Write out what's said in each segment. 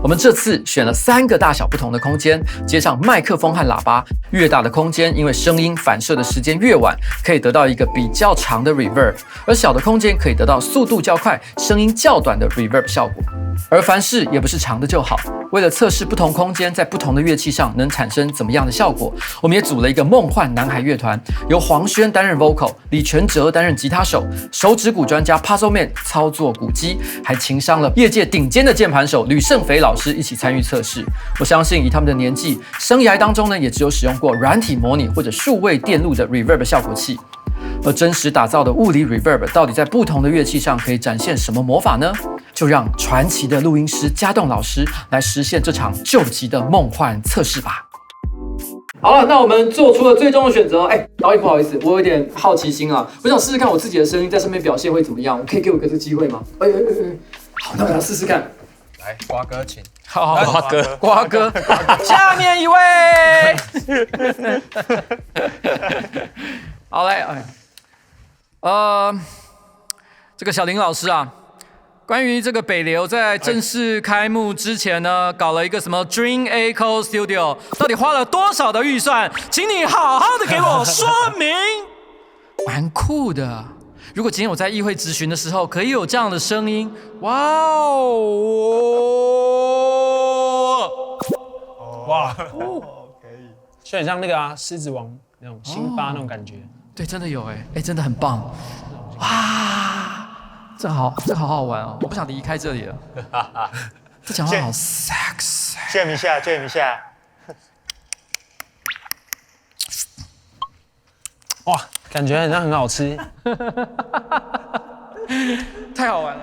我们这次选了3个大小不同的空间，接上麦克风和喇叭。越大的空间，因为声音反射的时间越晚，可以得到一个比较长的 reverb， 而小的空间可以得到速度较快、声音较短的 reverb 效果。而凡事也不是长的就好，为了测试不同空间在不同的乐器上能产生怎么样的效果，我们也组了一个梦幻男孩乐团，由黄轩担任 vocal， 李全哲担任吉他手，手指鼓专家 Puzzle Man 操作鼓机，还情商了业界顶尖的键盘手吕胜肥老师一起参与测试。我相信以他们的年纪，生涯当中呢，也只有使用过软体模拟或者数位电路的 reverb 效果器。而真实打造的物理 reverb 到底在不同的乐器上可以展现什么魔法呢？就让传奇的录音师嘉栋老师来实现这场救急的梦幻测试吧。好了，那我们做出了最终的选择。导演不好意思，我有点好奇心啊，我想试试看我自己的声音在上面表现会怎么样。可以给我个这个机会吗？好，那我来试试看。来，瓜哥请。好，瓜哥，下面一位。好嘞，这个小林老师啊，关于这个北流在正式开幕之前呢，搞了一个什么 Dream Echo Studio， 到底花了多少的预算？请你好好的给我说明。蛮酷的，如果今天我在议会质询的时候可以有这样的声音，哇哦，可以，就很像那个啊，狮子王那种辛巴那种感觉。对，真的有真的很棒，哇，这好好玩哦，我不想离开这里了。这讲话好 sexy，jam 一下。哇，感觉好像很好吃，太好玩了。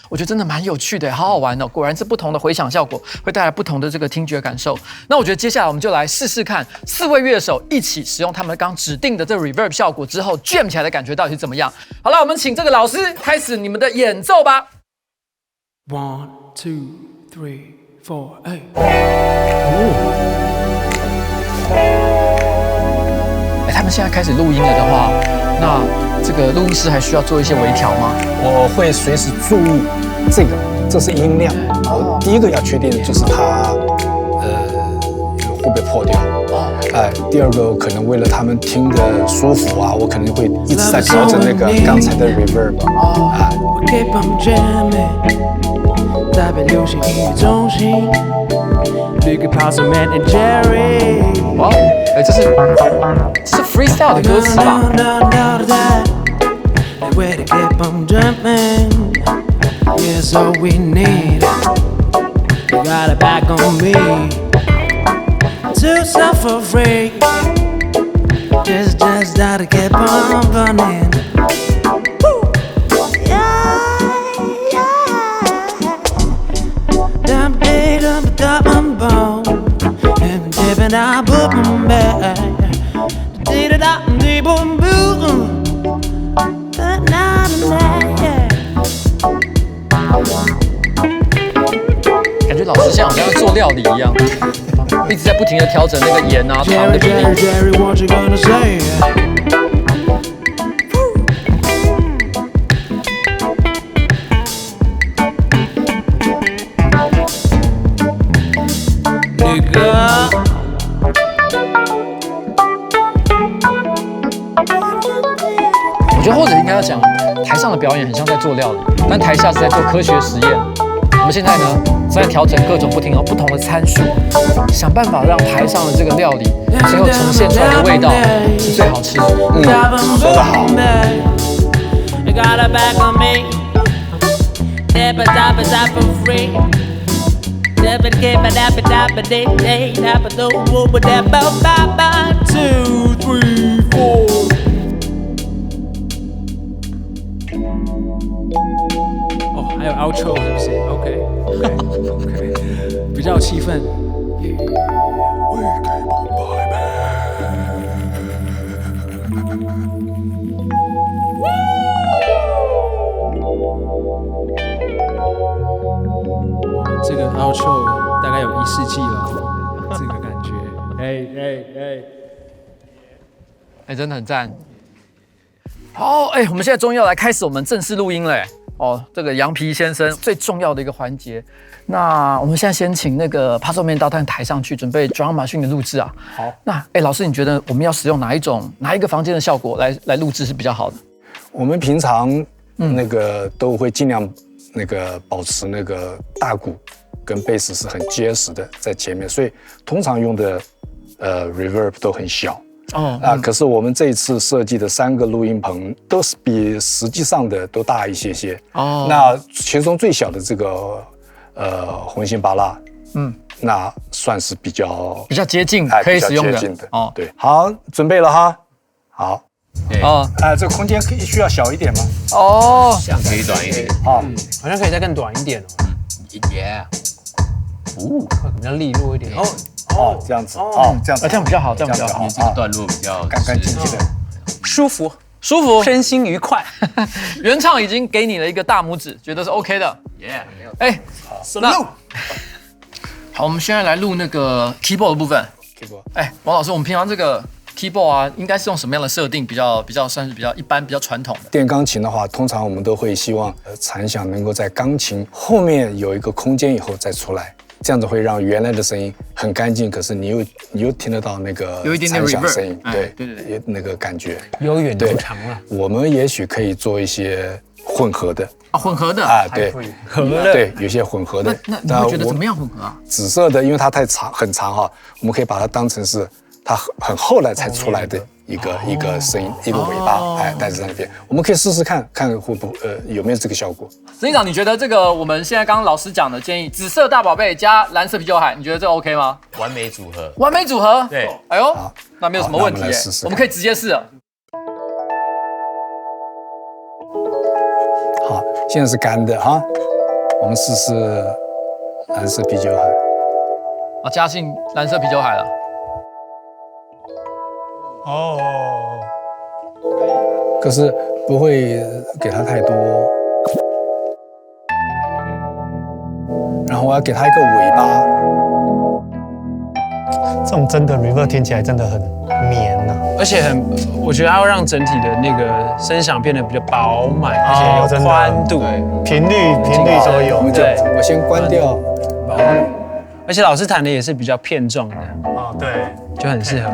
我觉得真的蛮有趣的，好好玩哦！果然是不同的回响效果会带来不同的这个听觉感受。那我觉得接下来我们就来试试看，4位乐手一起使用他们刚指定的这 reverb 效果之后 ，jam 起来的感觉到底是怎么样？好了，我们请这个老师开始你们的演奏吧。1 2 3 4 8。他们现在开始录音了的话，那这个录音师还需要做一些微调吗？我会随时注意这是音量。我第一个要确定的就是它会不会破掉。第二个可能为了他们听得舒服啊，我可能会一直在调整那个刚才的 reverb。台北流行音乐中心，绿给 Puzzle Man and Jerry。哇，这是 freestyle 的歌词吧？Way to keep on jumping, yeah, so we need it. You got it back on me, too self-afraid. Just gotta keep on running. Dumb bone, and dipping out, boom, back. Did it out, and boom, boom. 感觉老师像好像在做料理一样，一直在不停的调整那个盐啊、糖的比例。我觉得或者应该要讲，台上的表演很像在做料理，但台下是在做科学实验。我们现在呢，在调整各种不同的参数，想办法让台上的这个料理最后呈现出来的味道是最好吃的。说得好。还有 outro 是不是 ？OK， 比较有气氛。这个 outro 大概有1世纪了，这个感觉，真的很赞。好，我们现在终于要来开始我们正式录音了。哦，这个羊皮先生最重要的一个环节。那我们现在先请那个 Puzzle Man 到台上去准备 Drum Machine 的录制啊。好，那老师，你觉得我们要使用哪一个房间的效果来录制是比较好的？我们平常那个都会尽量那个保持那个大鼓跟贝斯是很结实的在前面，所以通常用的reverb 都很小。可是我们这一次设计的3个录音棚都是比实际上的都大一些些。那其中最小的这个红心巴拉，那算是比较接近可以使用的。对，好，准备了哈，好。这个空间需要小一点吗？可以短一点。好像可以再更短一点比较利落一点。这样子，这样子，这样比较好，这样比较好。这个段落比较干干净净的，舒服，身心愉快。原唱已经给你了一个大拇指，觉得是 OK 的。那好，我们现在来录那个 keyboard 的部分。王老师，我们平常这个 keyboard 啊，应该是用什么样的设定比较算是比较一般、比较传统的？电钢琴的话，通常我们都会希望残响能够在钢琴后面有一个空间以后再出来。这样子会让原来的声音很干净，可是你又听得到那个有一点点残响声音，对，那个感觉悠远悠长了。我们也许可以做一些混合的混合的对，对，有些混合的。那你会觉得怎么样混合啊？紫色的，因为它很长哈，我们可以把它当成是它很后来才出来的一个声音，一个尾巴，带在那边。我们可以试试看会不有没有这个效果。执行长，你觉得这个我们现在刚刚老师讲的建议，紫色大宝贝加蓝色啤酒海，你觉得这 OK 吗？完美组合。完美组合。对。哎呦，那没有什么问题。我们可以直接试了。好，现在是干的哈，我们试试蓝色啤酒海。加进蓝色啤酒海了。可是不会给它太多，然后我要给它一个尾巴。这种真的 reverb 听起来真的很绵而且我觉得它会让整体的那个声响变得比较饱满，而且有宽度，频率都有。对，我先关掉。而且老师弹的也是比较片状的，对，就很适合。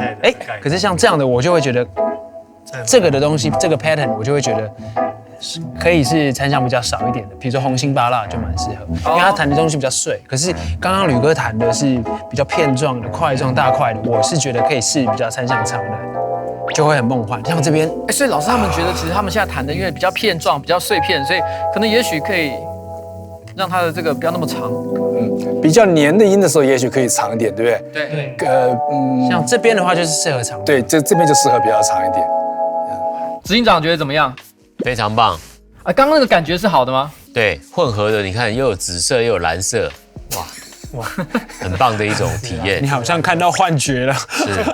可是像这样的，我就会觉得这个的东西，这个 pattern 我就会觉得可以是残响比较少一点的，比如说红心巴拉就蛮适合，因为他弹的东西比较碎。可是刚刚吕哥弹的是比较片状的、块状、大块的，我是觉得可以试比较残响长的，就会很梦幻。像这边，所以老师他们觉得，其实他们现在弹的因为比较片状、比较碎片，所以可能也许可以让它的这个不要那么长。比较黏的音的时候，也许可以长一点，对不对？对。像这边的话，就是适合长的。对，这边就适合比较长一点。执行长觉得怎么样？非常棒。刚刚那个感觉是好的吗？对，混合的，你看又有紫色又有蓝色，哇，很棒的一种体验。你好像看到幻觉了。是。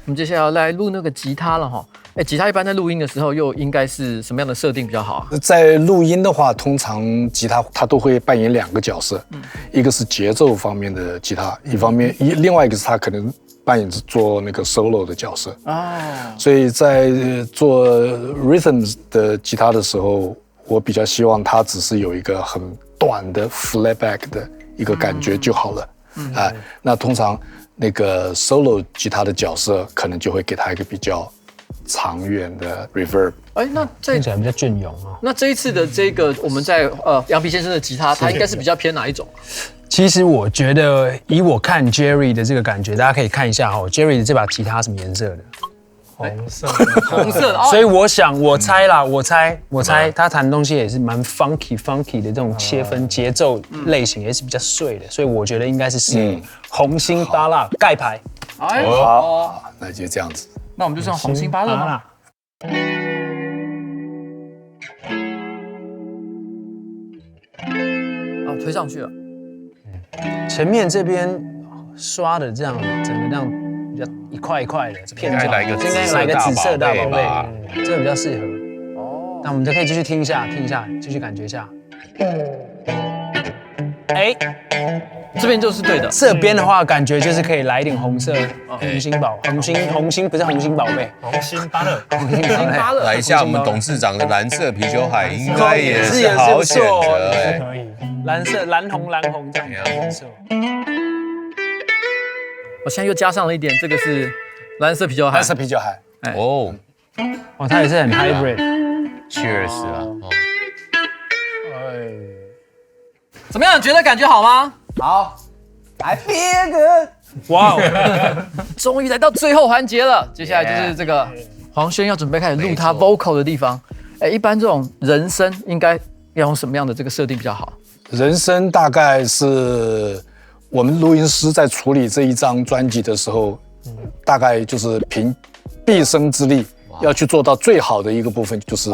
我们接下来来录那个吉他了哈。吉他一般在录音的时候又应该是什么样的设定比较好啊？在录音的话，通常吉他它都会扮演2个角色，一个是节奏方面的吉他，另外一个是它可能扮演做那个 solo 的角色所以在做 rhythms 的吉他的时候，我比较希望它只是有一个很短的 flatback 的一个感觉就好了。那通常那个 solo 吉他的角色可能就会给它一个比较长远的 reverb。那听起来比较隽永那这一次的这个我们在杨皮先生的吉他，它应该是比较偏哪一种？其实我觉得以我看 Jerry 的这个感觉，大家可以看一下Jerry 的这把吉他什么颜色的？红色的。所以我猜他弹的东西也是蛮 funky 的这种切分节奏类型，也是比较碎的，所以我觉得应该是红心巴拉盖牌。好，那就这样子。那我们就用红心巴拉吗？推上去了。前面这边刷的这样，整个这样比较一块一块的片状，应该来个紫色大宝贝，这个比较适合。那我们就可以继续听一下，继续感觉一下。这边就是对的。这边的话，感觉就是可以来一点红色，红心不是红心宝贝，红心芭乐，芭乐来一下我们董事长的蓝色啤酒海，应该也是好选择哎。可以。蓝色蓝红这样颜色。我现在又加上了一点，这个是蓝色啤酒海。蓝色啤酒海，哦哦，它也是很 hybrid。 ，Cheers 啊！哦，怎么样？觉得感觉好吗？好，I feel good。哇哦，终于来到最后环节了，接下来就是这个黄轩要准备开始录他 vocal 的地方。哎，一般这种人声应该要用什么样的这个设定比较好？人声大概是我们录音师在处理这一张专辑的时候，大概就是凭毕生之力要去做到最好的一个部分，就是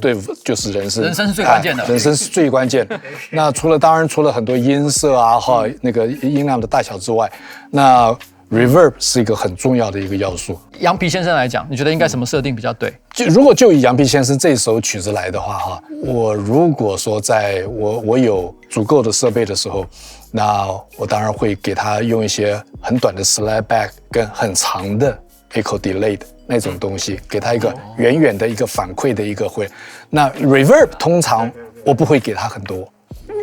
对，就是人声。人声是最关键的，人声是最关键。那当然除了很多音色啊和那个音量的大小之外，那 reverb 是一个很重要的一个要素。羊皮先生来讲，你觉得应该什么设定比较对？如果就以杨皮先生这首曲子来的话，哈，我如果说在我有足够的设备的时候，那我当然会给他用一些很短的 slide back 跟很长的 echo delay 的那种东西，给他一个远远的一个反馈的一个会。那 reverb 通常我不会给他很多，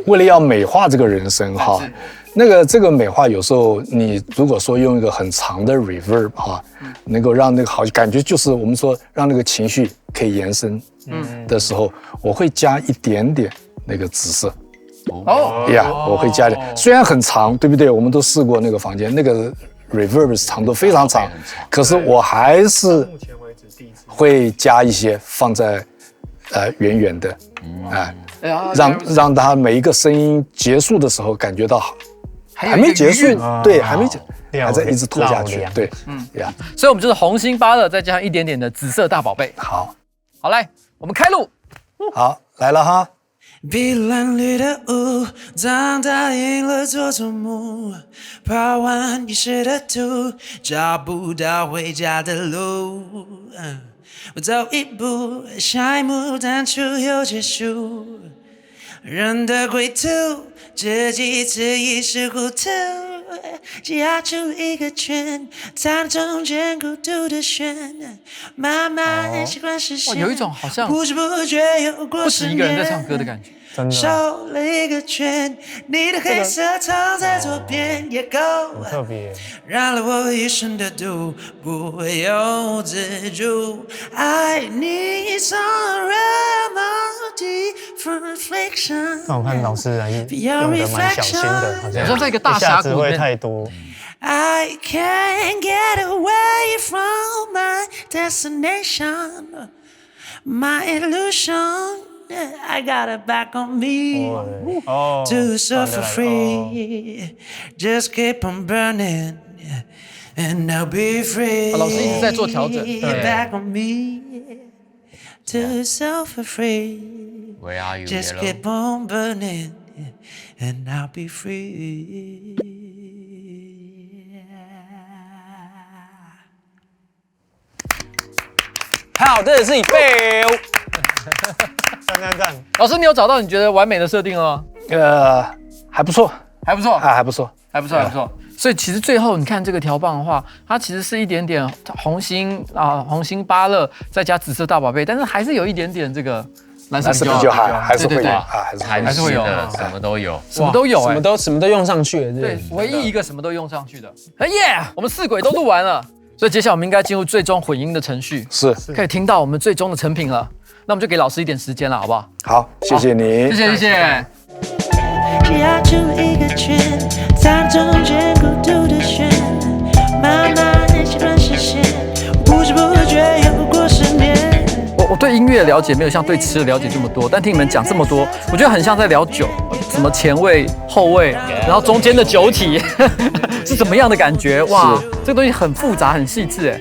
为了要美化这个人声哈。这个美化有时候你如果说用一个很长的 reverb 哈，能够让那个好感觉就是我们说让那个情绪可以延伸的时候，我会加一点点那个紫色。哦呀，我会加点，虽然很长，对不对？我们都试过那个房间，那个 reverb 长度非常长，可是我还是会加一些放在远远的，让它每一个声音结束的时候感觉到好。还没结束，对，还没结，还在一直拖下去，对，呀，所以我们就是红心芭乐，再加上一点点的紫色大宝贝。好，来，我们开录。好，来了哈。碧蓝绿的雾，长大赢了做祖母，跑完一时的土，找不到回家的路。我走一步，下一幕淡出又结束。人的归途，这几次一时糊涂，只压出一个圈，在中间孤独的旋，慢慢习惯视线。有一种好像不知不觉有过不止一个人在唱歌的感觉。绕了一个圈，你的黑色藏在左边，也够特别，染了我一身的毒，不会有自主。I need some remedy for reflection。那我看老师用的蛮小心的，好像在一个大峡谷里面，一下子会太多。I can't get away from my destination, my illusion.I got it back on me to suffer free. Just keep on burning and I'll be free. 老师一直在做调整。Back on me to suffer free. Where are you, Just keep on burning and I'll be free. 好，这里是你背。赞。老师，你有找到你觉得完美的设定了吗？还不错，还不错，还不错。所以其实最后你看这个条棒的话，它其实是一点点红心芭乐，再加紫色大宝贝，但是还是有一点点这个蓝色啤酒海，还是会有还是会有，什么都有，什么都有，什么都用上去了。对，唯一一个什么都用上去的。耶，我们4轨都录完了，所以接下来我们应该进入最终混音的程序，是可以听到我们最终的成品了。那我们就给老师一点时间了，好不好？好，谢谢你，谢谢。压出一个圈，在中间孤独的旋，慢慢习惯视线，不知不觉又过10年。我对音乐的了解没有像对吃的了解这么多，但听你们讲这么多，我觉得很像在聊酒，什么前味、后味，然后中间的酒体是怎么样的感觉？哇，这个东西很复杂、很细致，哎。